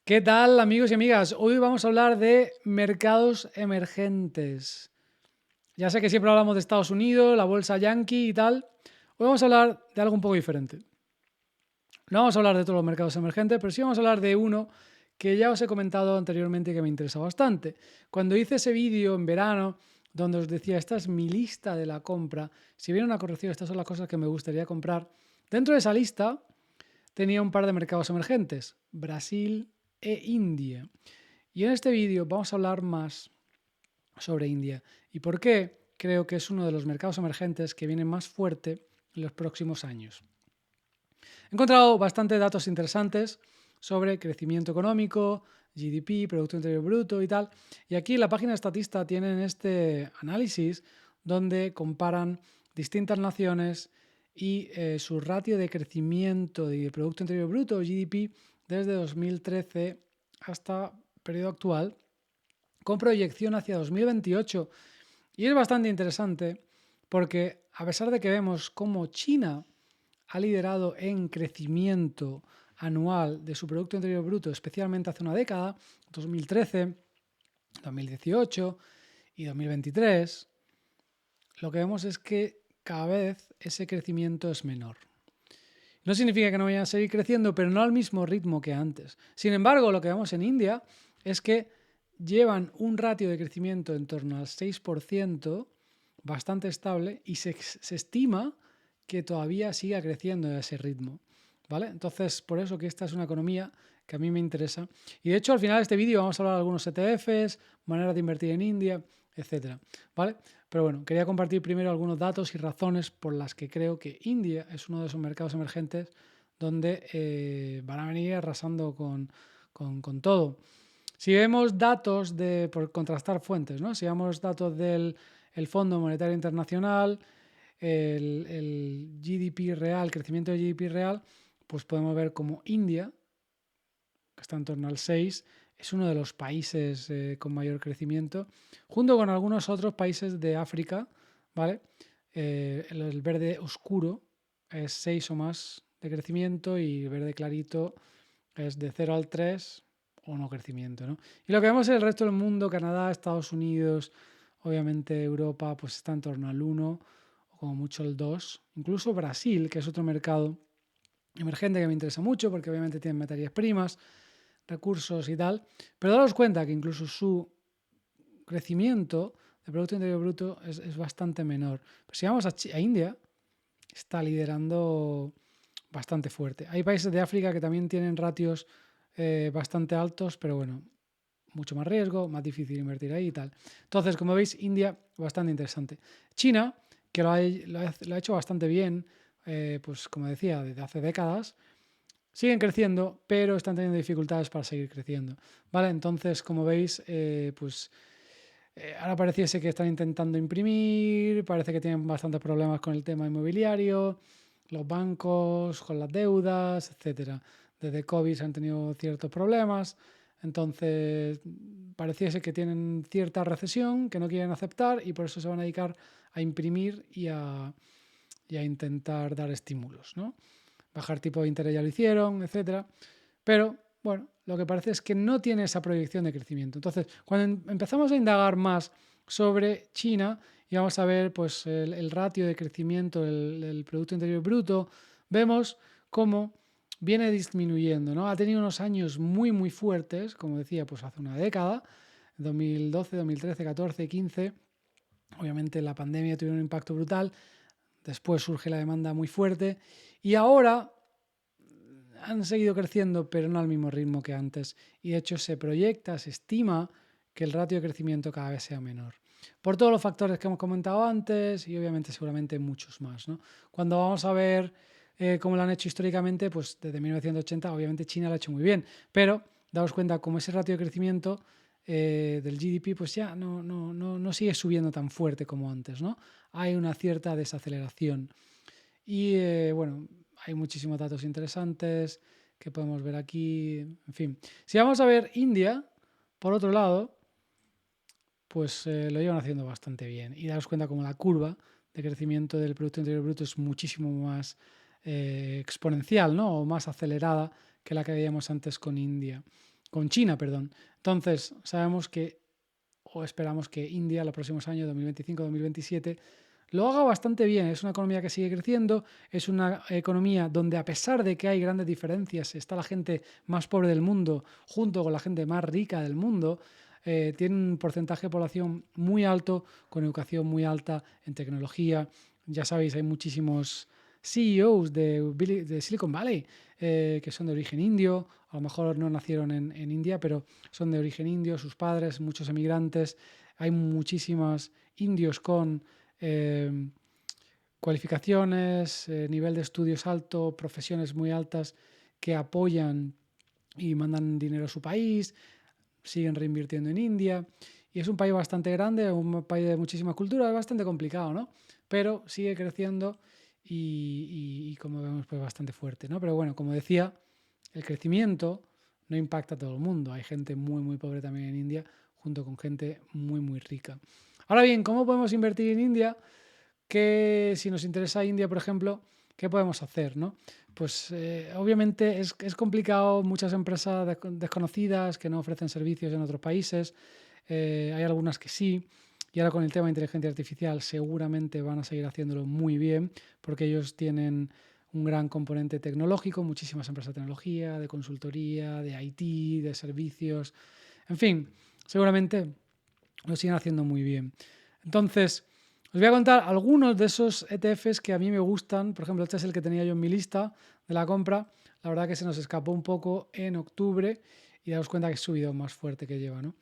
¿Qué tal, amigos y amigas? Hoy vamos a hablar de mercados emergentes. Ya sé que siempre hablamos de Estados Unidos, la bolsa yankee y tal. Hoy vamos a hablar de algo un poco diferente. No vamos a hablar de todos los mercados emergentes, pero sí vamos a hablar de uno que ya os he comentado anteriormente y que me interesa bastante. Cuando hice ese vídeo en verano donde os decía, esta es mi lista de la compra, si viene una corrección, estas son las cosas que me gustaría comprar. Dentro de esa lista tenía un par de mercados emergentes, Brasil e India. Y en este vídeo vamos a hablar más sobre India y por qué creo que es uno de los mercados emergentes que viene más fuerte en los próximos años. He encontrado bastantes datos interesantes sobre crecimiento económico, GDP, Producto Interior Bruto y tal. Y aquí en la página de Statista tienen este análisis donde comparan distintas naciones y su ratio de crecimiento de Producto Interior Bruto, GDP, desde 2013 hasta el periodo actual, con proyección hacia 2028. Y es bastante interesante porque a pesar de que vemos cómo China ha liderado en crecimiento anual de su Producto Interior Bruto, especialmente hace una década, 2013, 2018 y 2023, lo que vemos es que cada vez ese crecimiento es menor. No significa que no vayan a seguir creciendo, pero no al mismo ritmo que antes. Sin embargo, lo que vemos en India es que llevan un ratio de crecimiento en torno al 6%, bastante estable, y se estima que todavía siga creciendo a ese ritmo. ¿Vale? Entonces, por eso que esta es una economía que a mí me interesa. Y de hecho, al final de este vídeo vamos a hablar de algunos ETFs, maneras de invertir en India, etcétera. ¿Vale? Pero bueno, quería compartir primero algunos datos y razones por las que creo que India es uno de esos mercados emergentes donde van a venir arrasando con todo. Si vemos datos por contrastar fuentes, ¿no? Si vemos datos del Fondo Monetario Internacional, el GDP real, crecimiento de GDP real, pues podemos ver como India, que está en torno al 6, es uno de los países con mayor crecimiento, junto con algunos otros países de África, ¿vale? El verde oscuro es 6 o más de crecimiento y el verde clarito es de 0 al 3 o no crecimiento, ¿no? Y lo que vemos en el resto del mundo, Canadá, Estados Unidos, obviamente Europa, pues está en torno al 1 o como mucho el 2. Incluso Brasil, que es otro mercado emergente que me interesa mucho porque obviamente tienen materias primas, recursos y tal, pero daros cuenta que incluso su crecimiento de Producto Interior Bruto es bastante menor. Pero si vamos a India, está liderando bastante fuerte. Hay países de África que también tienen ratios bastante altos, pero bueno, mucho más riesgo, más difícil invertir ahí y tal. Entonces, como veis, India, bastante interesante. China, que lo ha hecho bastante bien, pues como decía, desde hace décadas, siguen creciendo, pero están teniendo dificultades para seguir creciendo. ¿Vale? Entonces, como veis, ahora pareciese que están intentando imprimir, parece que tienen bastantes problemas con el tema inmobiliario, los bancos, con las deudas, etcétera. Desde COVID se han tenido ciertos problemas, entonces pareciese que tienen cierta recesión que no quieren aceptar y por eso se van a dedicar a imprimir y a intentar dar estímulos, ¿no? Bajar tipo de interés ya lo hicieron, etcétera. Pero bueno, lo que parece es que no tiene esa proyección de crecimiento. Entonces, cuando empezamos a indagar más sobre China y vamos a ver pues el ratio de crecimiento del Producto Interior Bruto, vemos cómo viene disminuyendo, ¿no? Ha tenido unos años muy fuertes, como decía, pues hace una década, 2012, 2013, 14, 15. Obviamente la pandemia tuvo un impacto brutal, después surge la demanda muy fuerte y ahora han seguido creciendo, pero no al mismo ritmo que antes. Y de hecho se proyecta, se estima que el ratio de crecimiento cada vez sea menor. Por todos los factores que hemos comentado antes y obviamente seguramente muchos más, ¿no? Cuando vamos a ver cómo lo han hecho históricamente, pues desde 1980 obviamente China lo ha hecho muy bien, pero daos cuenta como ese ratio de crecimiento del GDP pues ya no sigue subiendo tan fuerte como antes, ¿no? Hay una cierta desaceleración. Y bueno, hay muchísimos datos interesantes que podemos ver aquí. En fin, si vamos a ver India, por otro lado, pues lo llevan haciendo bastante bien. Y daros cuenta como la curva de crecimiento del Producto Interior Bruto es muchísimo más exponencial, ¿no? O más acelerada que la que veíamos antes con India. con China, perdón. Entonces, sabemos que, o esperamos que India los próximos años, 2025-2027, lo haga bastante bien. Es una economía que sigue creciendo, es una economía donde, a pesar de que hay grandes diferencias, está la gente más pobre del mundo junto con la gente más rica del mundo. Tiene un porcentaje de población muy alto, con educación muy alta en tecnología. Ya sabéis, hay muchísimos CEOs de Silicon Valley que son de origen indio. A lo mejor no nacieron en India, pero son de origen indio, sus padres, muchos emigrantes. Hay muchísimos indios con cualificaciones, nivel de estudios alto, profesiones muy altas que apoyan y mandan dinero a su país, siguen reinvirtiendo en India. Y es un país bastante grande, un país de muchísima cultura, es bastante complicado, ¿no? Pero sigue creciendo y como vemos, pues bastante fuerte, ¿no? Pero bueno, como decía, el crecimiento no impacta a todo el mundo. Hay gente muy, muy pobre también en India, junto con gente muy, muy rica. Ahora bien, ¿cómo podemos invertir en India? Que si nos interesa India, por ejemplo, ¿qué podemos hacer? ¿No? Pues obviamente es complicado, muchas empresas desconocidas que no ofrecen servicios en otros países, hay algunas que sí, y ahora con el tema de inteligencia artificial seguramente van a seguir haciéndolo muy bien, porque ellos tienen un gran componente tecnológico, muchísimas empresas de tecnología, de consultoría, de IT, de servicios, en fin, seguramente lo siguen haciendo muy bien. Entonces, os voy a contar algunos de esos ETFs que a mí me gustan. Por ejemplo, este es el que tenía yo en mi lista de la compra. La verdad que se nos escapó un poco en octubre y daos cuenta que es subido más fuerte que lleva, ¿no?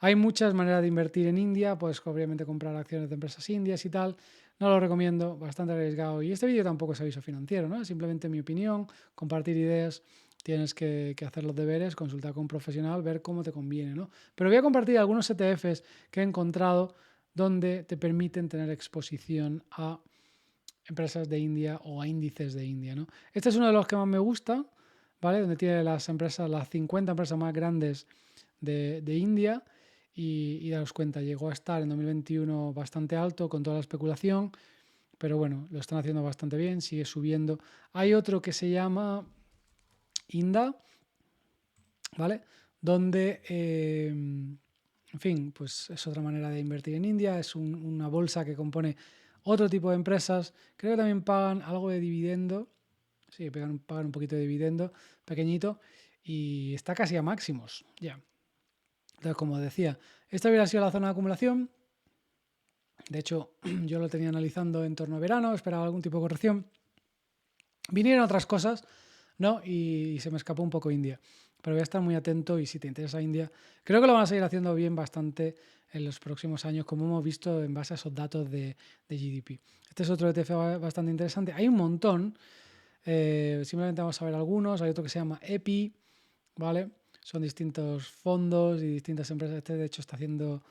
Hay muchas maneras de invertir en India, pues obviamente comprar acciones de empresas indias y tal. No lo recomiendo, bastante arriesgado. Y este vídeo tampoco es aviso financiero, ¿no? Es simplemente mi opinión, compartir ideas. Tienes que hacer los deberes, consultar con un profesional, ver cómo te conviene, ¿no? Pero voy a compartir algunos ETFs que he encontrado donde te permiten tener exposición a empresas de India o a índices de India, ¿no? Este es uno de los que más me gusta, ¿vale? Donde tiene las empresas, las 50 empresas más grandes de India y daros cuenta, llegó a estar en 2021 bastante alto con toda la especulación, pero bueno, lo están haciendo bastante bien, sigue subiendo. Hay otro que se llama INDA, ¿vale? Donde, en fin, pues es otra manera de invertir en India, es una bolsa que compone otro tipo de empresas. Creo que también pagan algo de dividendo, sí, pagan un poquito de dividendo pequeñito y está casi a máximos, ya. Entonces, como decía, esta hubiera sido la zona de acumulación. De hecho, yo lo tenía analizando en torno a verano, esperaba algún tipo de corrección. Vinieron otras cosas, ¿no? Y se me escapó un poco India. Pero voy a estar muy atento y si te interesa India, creo que lo van a seguir haciendo bien bastante en los próximos años, como hemos visto en base a esos datos de GDP. Este es otro ETF bastante interesante. Hay un montón, simplemente vamos a ver algunos. Hay otro que se llama EPI, ¿vale? Son distintos fondos y distintas empresas. Este, de hecho, está haciendo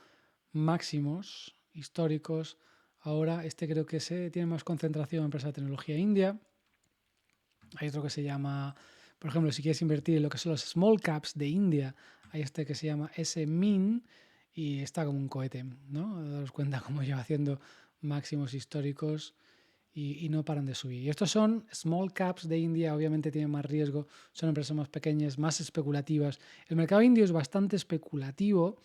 máximos históricos. Ahora, este creo que tiene más concentración en empresas de tecnología india. Hay otro que se llama, por ejemplo, si quieres invertir en lo que son los small caps de India, hay este que se llama SMIN y está como un cohete, ¿no? Daros cuenta cómo lleva haciendo máximos históricos y no paran de subir. Y estos son small caps de India, obviamente tienen más riesgo, son empresas más pequeñas, más especulativas. El mercado indio es bastante especulativo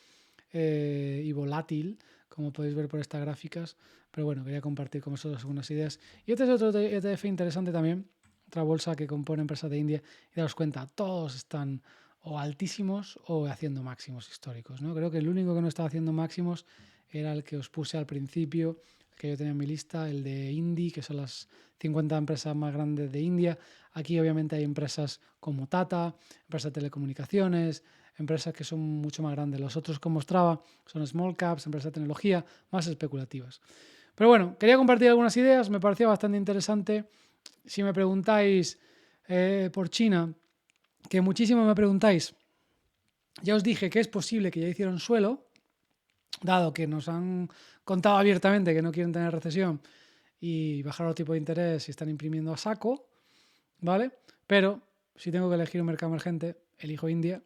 y volátil, como podéis ver por estas gráficas, pero bueno, quería compartir con vosotros algunas ideas. Y este es otro ETF interesante también, otra bolsa que compone empresas de India, y daos cuenta, todos están o altísimos o haciendo máximos históricos, ¿no? Creo que el único que no estaba haciendo máximos era el que os puse al principio, el que yo tenía en mi lista, el de Indie, que son las 50 empresas más grandes de India. Aquí obviamente hay empresas como Tata, empresas de telecomunicaciones, empresas que son mucho más grandes. Los otros que mostraba son small caps, empresas de tecnología, más especulativas. Pero bueno, quería compartir algunas ideas, me parecía bastante interesante. Si me preguntáis por China, que muchísimo me preguntáis, ya os dije que es posible que ya hicieron suelo, dado que nos han contado abiertamente que no quieren tener recesión y bajar los tipos de interés y están imprimiendo a saco, ¿vale? Pero si tengo que elegir un mercado emergente, elijo India,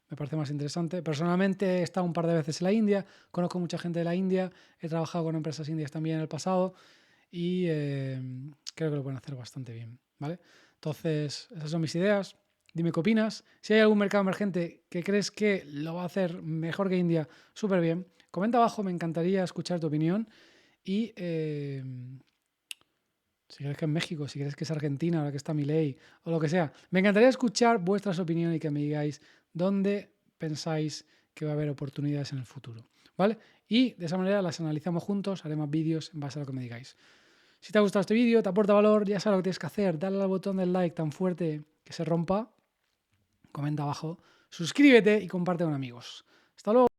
me parece más interesante. Personalmente he estado un par de veces en la India, conozco mucha gente de la India, he trabajado con empresas indias también en el pasado y creo que lo pueden hacer bastante bien, ¿vale? Entonces, esas son mis ideas. Dime qué opinas. Si hay algún mercado emergente que crees que lo va a hacer mejor que India, súper bien. Comenta abajo, me encantaría escuchar tu opinión. Y si crees que es México, si crees que es Argentina, ahora que está Milei, o lo que sea. Me encantaría escuchar vuestras opiniones y que me digáis dónde pensáis que va a haber oportunidades en el futuro. ¿Vale? Y de esa manera las analizamos juntos, haré más vídeos en base a lo que me digáis. Si te ha gustado este vídeo, te aporta valor, ya sabes lo que tienes que hacer. Dale al botón del like tan fuerte que se rompa. Comenta abajo, suscríbete y comparte con amigos. Hasta luego.